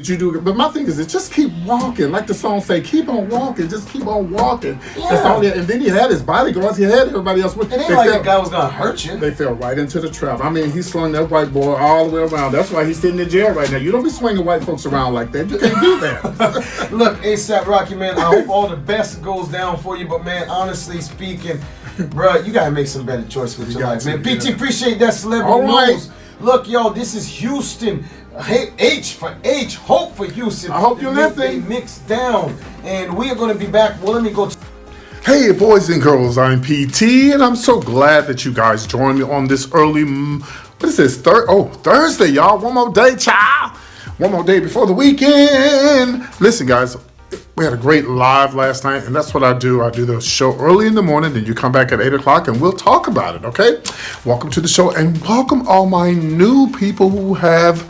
You do, but my thing is, just keep walking. Like the song say, keep on walking. Just keep on walking. Yeah. That's all. And then he had his bodyguards. He had everybody else with. It ain't like the guy was gonna hurt you. They fell right into the trap. I mean, he slung that white boy all the way around. That's why he's sitting in jail right now. You don't be swinging white folks around like that. You can't do that. Look, ASAP Rocky, man, I hope all the best goes down for you. But, man, honestly speaking, bro, you got to make some better choice with your life, man. PT, appreciate that celebrity all right. news. Look, yo, this is Houston. Hey, H for H, hope for Houston. I hope you're listening. They mixed down. And we are going to be back. Well, let me go. Hey, boys and girls, I'm PT, and I'm so glad that you guys joined me on this early, what is this, Thursday, y'all. One more day, child. One more day before the weekend. Listen, guys, we had a great live last night, and that's what I do. I do the show early in the morning, then you come back at 8 o'clock, and we'll talk about it, okay? Welcome to the show, and welcome all my new people who have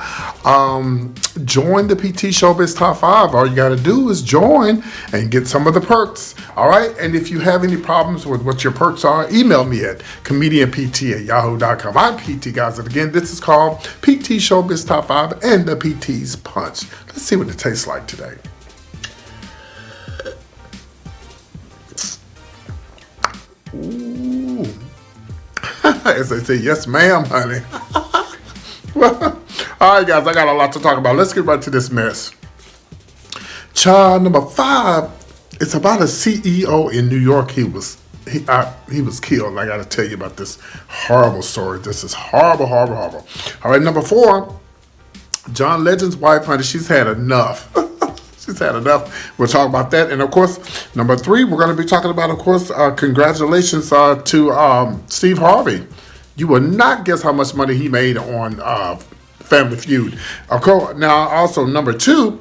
joined the PT Showbiz Top 5. All you got to do is join and get some of the perks, all right? And if you have any problems with what your perks are, email me at comedianpt@yahoo.com. I'm PT, guys, and again, this is called PT Showbiz Top 5 and the PT's Punch. Let's see what it tastes like today. Ooh. As they say, yes, ma'am, honey. Well, all right, guys, I got a lot to talk about. Let's get right to this mess. Child number 5, it's about a CEO in New York. He was killed. I got to tell you about this horrible story. This is horrible, horrible, horrible. All right, number 4, John Legend's wife, honey, she's had enough. She's had enough. We'll talk about that. And, of course, number 3, we're going to be talking about, of course, congratulations to Steve Harvey. You will not guess how much money he made on Family Feud. Of course, now, also, number 2,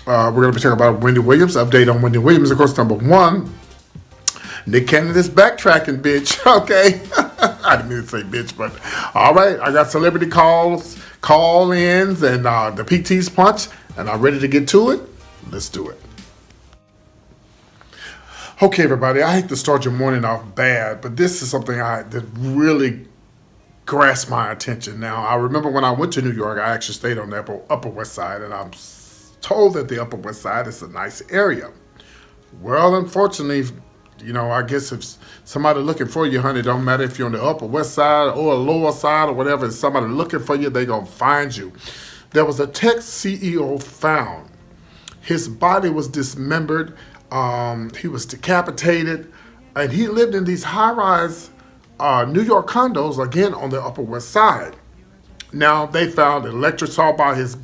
we're going to be talking about Wendy Williams, update on Wendy Williams. Of course, number 1, Nick Cannon is backtracking, bitch. Okay. I didn't mean to say bitch, but all right. I got celebrity call-ins, and the PT's Punch, and I'm ready to get to it. Let's do it. Okay, everybody, I hate to start your morning off bad, but this is something that really grasped my attention. Now, I remember when I went to New York, I actually stayed on the Upper West Side, and I'm told that the Upper West Side is a nice area. Well, unfortunately, you know, I guess if somebody looking for you, honey, don't matter if you're on the Upper West Side or Lower Side or whatever, if somebody looking for you, they gonna find you. There was a tech CEO found. His body was dismembered. He was decapitated, and he lived in these high-rise New York condos, again on the Upper West Side. Now they found electric saw by the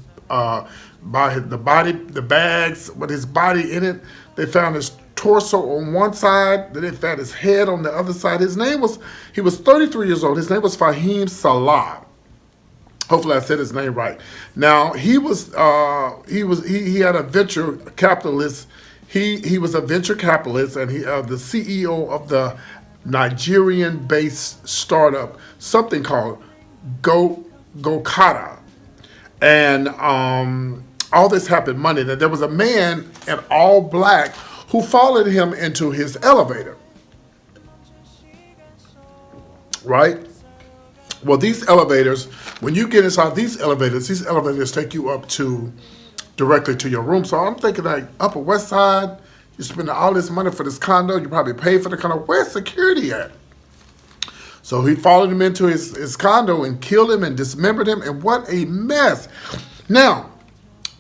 body, the bags with his body in it. They found his torso on one side. Then they found his head on the other side. He was 33 years old. His name was Fahim Salah. Hopefully I said his name right. Now he had a venture capitalist. He was a venture capitalist, and he the CEO of the Nigerian-based startup, something called Gokada. And all this happened Monday. That there was a man in all black who followed him into his elevator. Right? Well, these elevators, when you get inside these elevators take you up to directly to your room. So I'm thinking like Upper West Side, you spend all this money for this condo, you probably pay for the condo. Where's security at? So he followed him into his condo and killed him and dismembered him, and what a mess. Now,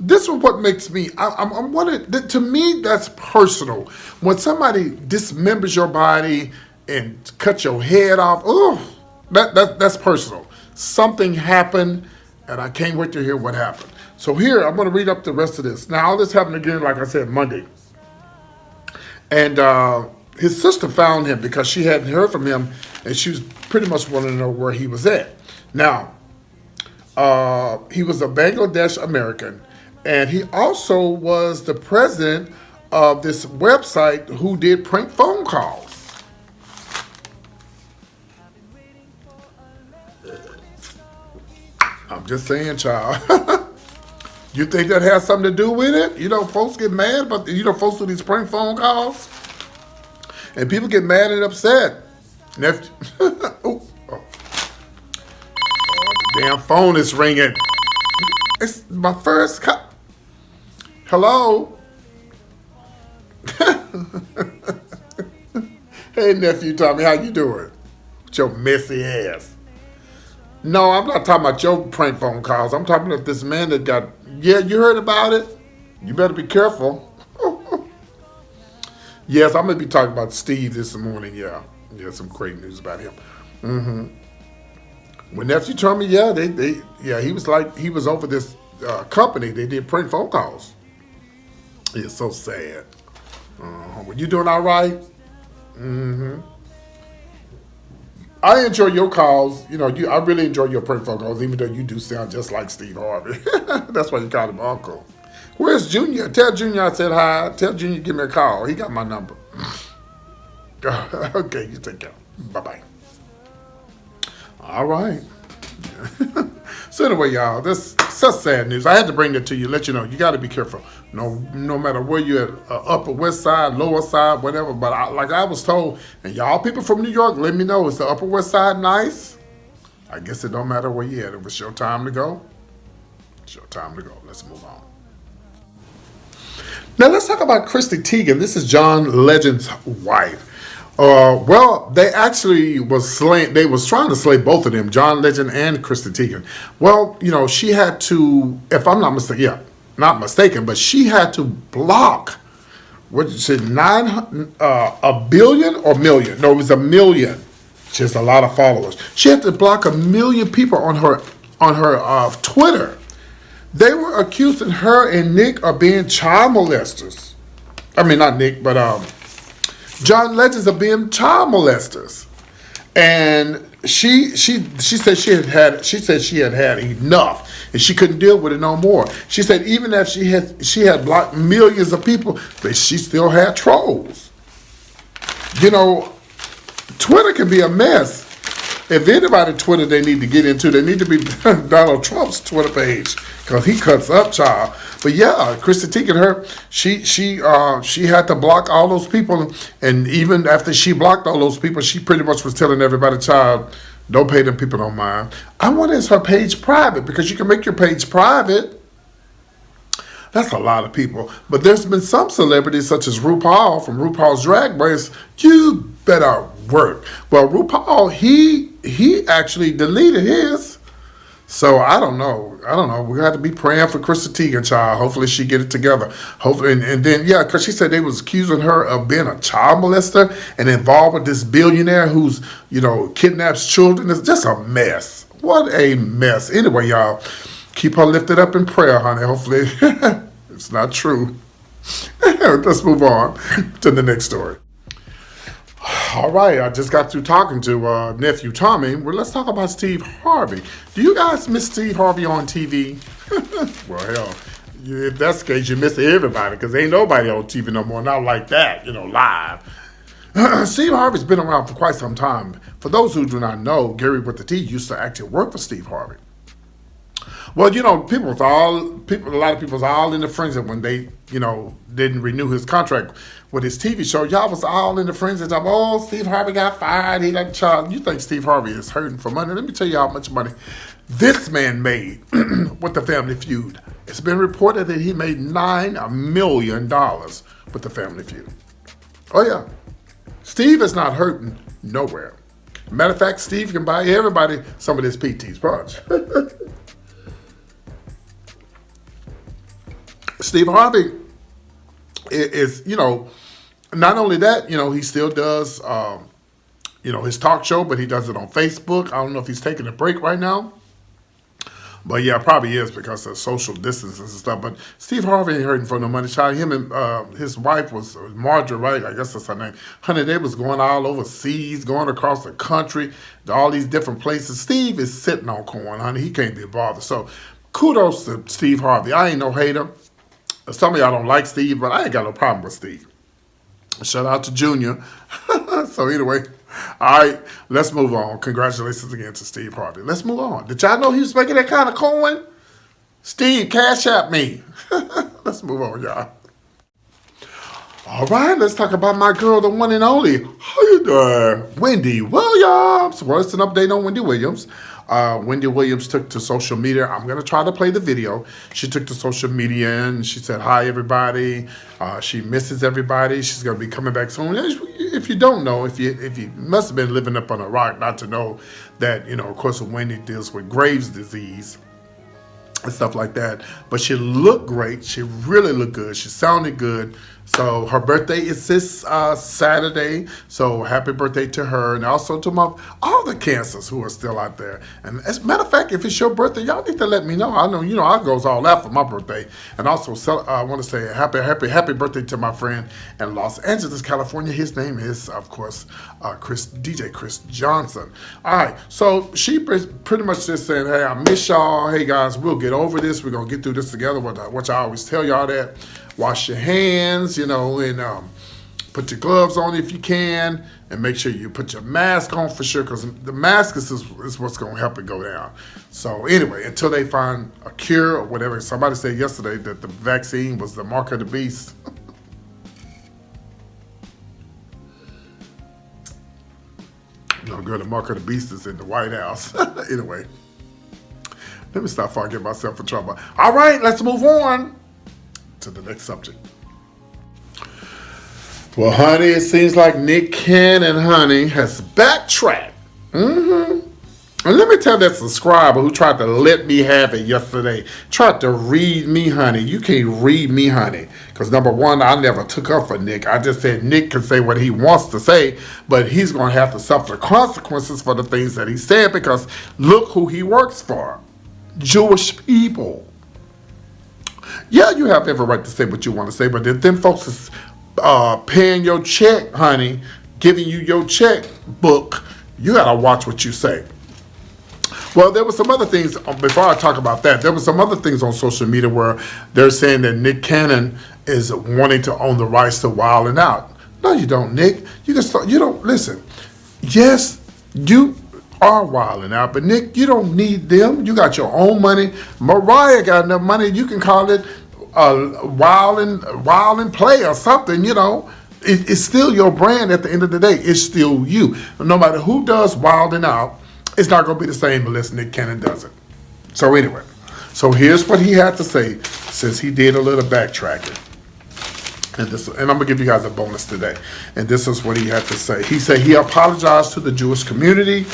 this is what makes me, I'm wondering, to me, that's personal. When somebody dismembers your body and cuts your head off, that's personal. Something happened, and I can't wait to hear what happened. So here, I'm going to read up the rest of this. Now, all this happened again, like I said, Monday. And his sister found him because she hadn't heard from him, and she was pretty much wanting to know where he was at. Now, he was a Bangladesh American, and he also was the president of this website who did prank phone calls. I'm just saying, child. You think that has something to do with it? You know, folks get mad, but folks do these prank phone calls, and people get mad and upset. And the damn phone is ringing. It's my first call. Hello? Hey, nephew Tommy, how you doing? With your messy ass. No, I'm not talking about your prank phone calls. I'm talking about this man that got, yeah, you heard about it? You better be careful. Yes, I'm going to be talking about Steve this morning, yeah. Yeah, some great news about him. When nephew told me, yeah, he was like, he was over this company. They did prank phone calls. It's so sad. Were you doing all right? I enjoy your calls. You know, I really enjoy your prank phone calls, even though you do sound just like Steve Harvey. That's why you call him Uncle. Where's Junior? Tell Junior I said hi. Tell Junior to give me a call. He got my number. Okay, you take care. Bye-bye. All right. So anyway, y'all, that's such sad news. I had to bring it to you, let you know. You got to be careful. No matter where you're at, upper west side, lower side, whatever. But like I was told, and y'all people from New York, let me know, is the upper west side nice? I guess it don't matter where you're at. If it's your time to go, it's your time to go. Let's move on. Now let's talk about Chrissy Teigen. This is John Legend's wife. Well, they actually was slaying. They was trying to slay both of them, John Legend and Chrissy Teigen. Well, you know, she had to, if I'm not mistaken, but she had to block. What you said, a billion or million? No, it was a million. She has a lot of followers. She had to block 1 million people on her Twitter. They were accusing her and Nick of being child molesters. I mean, not Nick, but John Legends of being child molesters. And she said she had had enough and she couldn't deal with it no more. She said even if she had blocked millions of people, but she still had trolls. You know, Twitter can be a mess. If anybody Twitter they need to get into, they need to be Donald Trump's Twitter page because he cuts up, child. But yeah, Chrissy Teigen, she had to block all those people, and even after she blocked all those people, she pretty much was telling everybody, child, don't pay them people no mind. I wonder is her page private because you can make your page private. That's a lot of people. But there's been some celebrities such as RuPaul from RuPaul's Drag Race. You better work. Well, RuPaul, he actually deleted his. So I don't know. We got to be praying for Chrissy Teigen, child. Hopefully she get it together. Hopefully, and then yeah, because she said they was accusing her of being a child molester and involved with this billionaire who's kidnaps children. It's just a mess. What a mess. Anyway, y'all, keep her lifted up in prayer, honey. Hopefully it's not true. Let's move on to the next story. All right, I just got through talking to nephew Tommy. Well, let's talk about Steve Harvey. Do you guys miss Steve Harvey on TV? Well, hell, if that's the case, you miss everybody because ain't nobody on TV no more. Not like that, live. Steve Harvey's been around for quite some time. For those who do not know, Gary with the T used to actually work for Steve Harvey. Well, a lot of people was all in the frenzy when they, didn't renew his contract with his TV show. Y'all was all in the frenzy of, oh, Steve Harvey got fired. He got child. You think Steve Harvey is hurting for money? Let me tell you how much money this man made with the Family Feud. It's been reported that he made $9 million with the Family Feud. Oh, yeah. Steve is not hurting nowhere. Matter of fact, Steve can buy everybody some of this PT's punch. Steve Harvey is, not only that, he still does, his talk show, but he does it on Facebook. I don't know if he's taking a break right now. But yeah, probably is because of social distances and stuff. But Steve Harvey ain't hurting for no money, child. Him and his wife was Marjorie, right? I guess that's her name. Honey, they was going all overseas, going across the country to all these different places. Steve is sitting on corn, honey. He can't be bothered. So kudos to Steve Harvey. I ain't no hater. Some of y'all don't like Steve, but I ain't got no problem with Steve. Shout out to Junior. So anyway, all right, let's move on. Congratulations again to Steve Harvey. Let's move on. Did y'all know he was making that kind of coin? Steve, cash at me. Let's move on, y'all. All right, let's talk about my girl, the one and only. How you doing? Wendy Williams. Well, it's an update on Wendy Williams. Wendy Williams took to social media. I'm going to try to play the video. She took to social media and she said, hi, everybody. She misses everybody. She's going to be coming back soon. If you don't know, if you must have been living up on a rock not to know that, of course, Wendy deals with Graves' disease and stuff like that. But she looked great. She really looked good. She sounded good. So her birthday is this Saturday. So happy birthday to her, and also to all the cancers who are still out there. And as a matter of fact, if it's your birthday, y'all need to let me know. I know, I goes all out for my birthday. And also, I want to say happy birthday to my friend in Los Angeles, California. His name is, of course, DJ Chris Johnson. All right, so she pretty much just saying, hey, I miss y'all. Hey, guys, we'll get over this. We're going to get through this together, which I always tell y'all that. Wash your hands, and put your gloves on if you can, and make sure you put your mask on for sure, because the mask is what's going to help it go down. So anyway, until they find a cure or whatever. Somebody said yesterday that the vaccine was the mark of the beast. Girl, the mark of the beast is in the White House. Anyway, let me stop before I get myself in trouble. All right, let's move on to the next subject. Well, honey, it seems like Nick Cannon, honey, has backtracked. And let me tell that subscriber who tried to let me have it yesterday, tried to read me, honey. You can't read me, honey. Because number one, I never took up for Nick. I just said Nick can say what he wants to say, but he's going to have to suffer consequences for the things that he said, because look who he works for. Jewish people. Yeah, you have every right to say what you want to say, but if them folks is paying your check, honey, giving you your checkbook, you got to watch what you say. Well, there were some other things, before I talk about that, there were some other things on social media where they're saying that Nick Cannon is wanting to own the rights to Wild 'N Out. No, you don't, Nick. You don't, listen. Yes, you are Wild 'N Out, but Nick, you don't need them. You got your own money. Mariah got enough money. You can call it Wild and Play or something. It's still your brand at the end of the day. It's still you. No matter who does Wild 'N Out, it's not going to be the same unless Nick Cannon does it. So anyway, here's what he had to say since he did a little backtracking. And I'm going to give you guys a bonus today. And this is what he had to say. He said he apologized to the Jewish community.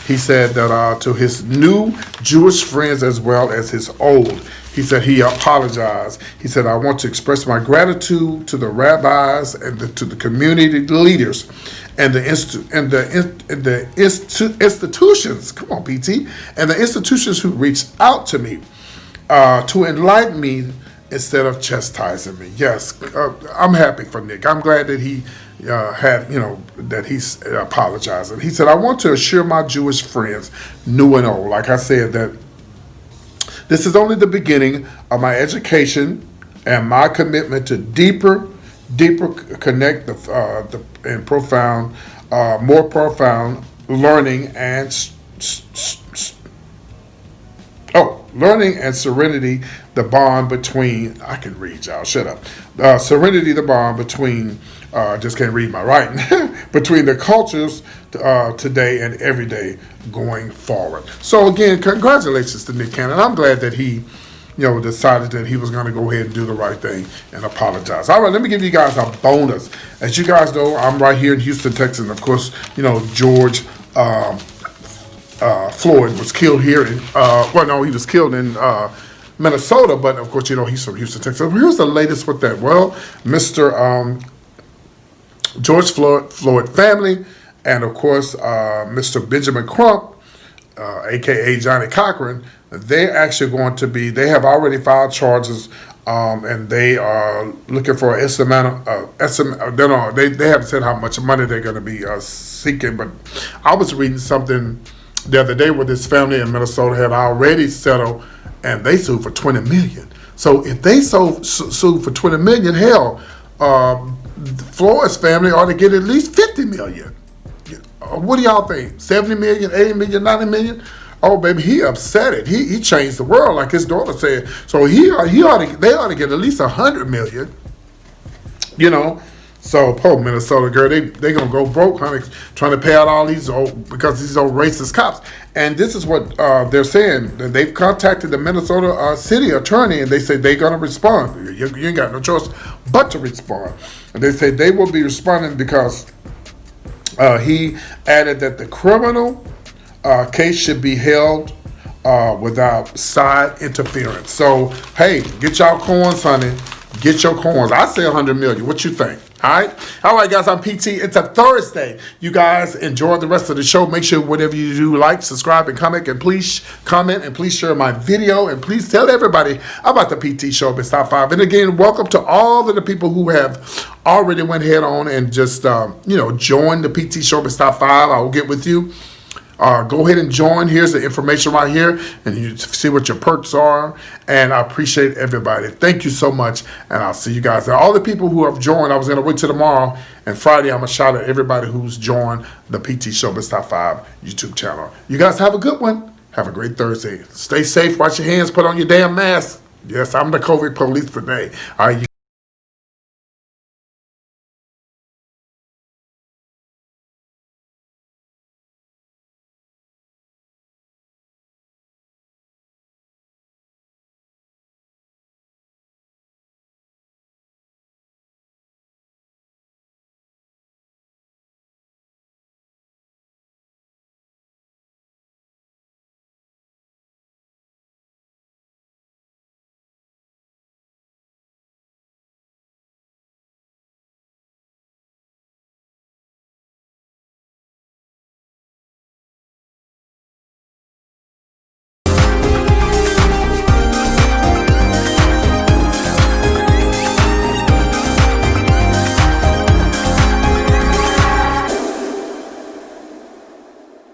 He said that to his new Jewish friends as well as his old. He said he apologized. He said, I want to express my gratitude to the rabbis and to the community leaders and the institutions, come on, PT, and the institutions who reached out to me to enlighten me instead of chastising me. Yes, I'm happy for Nick. I'm glad that he that he's apologizing. He said, I want to assure my Jewish friends, new and old, like I said, that this is only the beginning of my education and my commitment to deeper connect and profound, more profound learning and learning and serenity, the bond between, I can read, y'all, shut up. Serenity, the bond between, just can't read my writing, between the cultures today and every day going forward. So again, congratulations to Nick Cannon. I'm glad that he, decided that he was going to go ahead and do the right thing and apologize. All right, let me give you guys a bonus. As you guys know, I'm right here in Houston, Texas. And of course, George Floyd was killed here in, he was killed in Minnesota, but of course, he's from Houston, Texas. Here's the latest with that. Well, Mr. George Floyd family, and of course, Mr. Benjamin Crump, aka Johnny Cochran, they're actually going to be, they have already filed charges, and they are looking for an they haven't said how much money they're going to be seeking, but I was reading something the other day where this family in Minnesota had already settled, and they sued for $20 million. So if they sued for $20 million, hell, Floyd's family ought to get at least $50 million. What do y'all think? $70 million, $80 million, $90 million? Oh, baby, he upset it. He changed the world, like his daughter said. So they ought to get at least $100 million. So poor Minnesota girl, they gonna go broke, honey, trying to pay out all these because these old racist cops. And this is what they're saying. They've contacted the Minnesota city attorney, and they say they're gonna respond. You ain't got no choice but to respond. And they say they will be responding because he added that the criminal case should be held without side interference. So hey, get y'all coins, honey. Get your coins. I say 100 million. What you think? All right, guys. I'm PT. It's a Thursday. You guys enjoy the rest of the show. Make sure whatever you do, like, subscribe, and comment. And please comment and please share my video. And please tell everybody about the PT Show at Top 5. And again, welcome to all of the people who have already went head on and just joined the PT Show at Top 5. I will get with you. Go ahead and join. Here's the information right here, and you see what your perks are. And I appreciate everybody. Thank you so much, and I'll see you guys there. All the people who have joined, I was going to wait till tomorrow, and Friday I'm going to shout out everybody who's joined the PT Showbiz Top 5 YouTube channel. You guys have a good one. Have a great Thursday. Stay safe. Wash your hands. Put on your damn mask. Yes, I'm the COVID police today. All right, you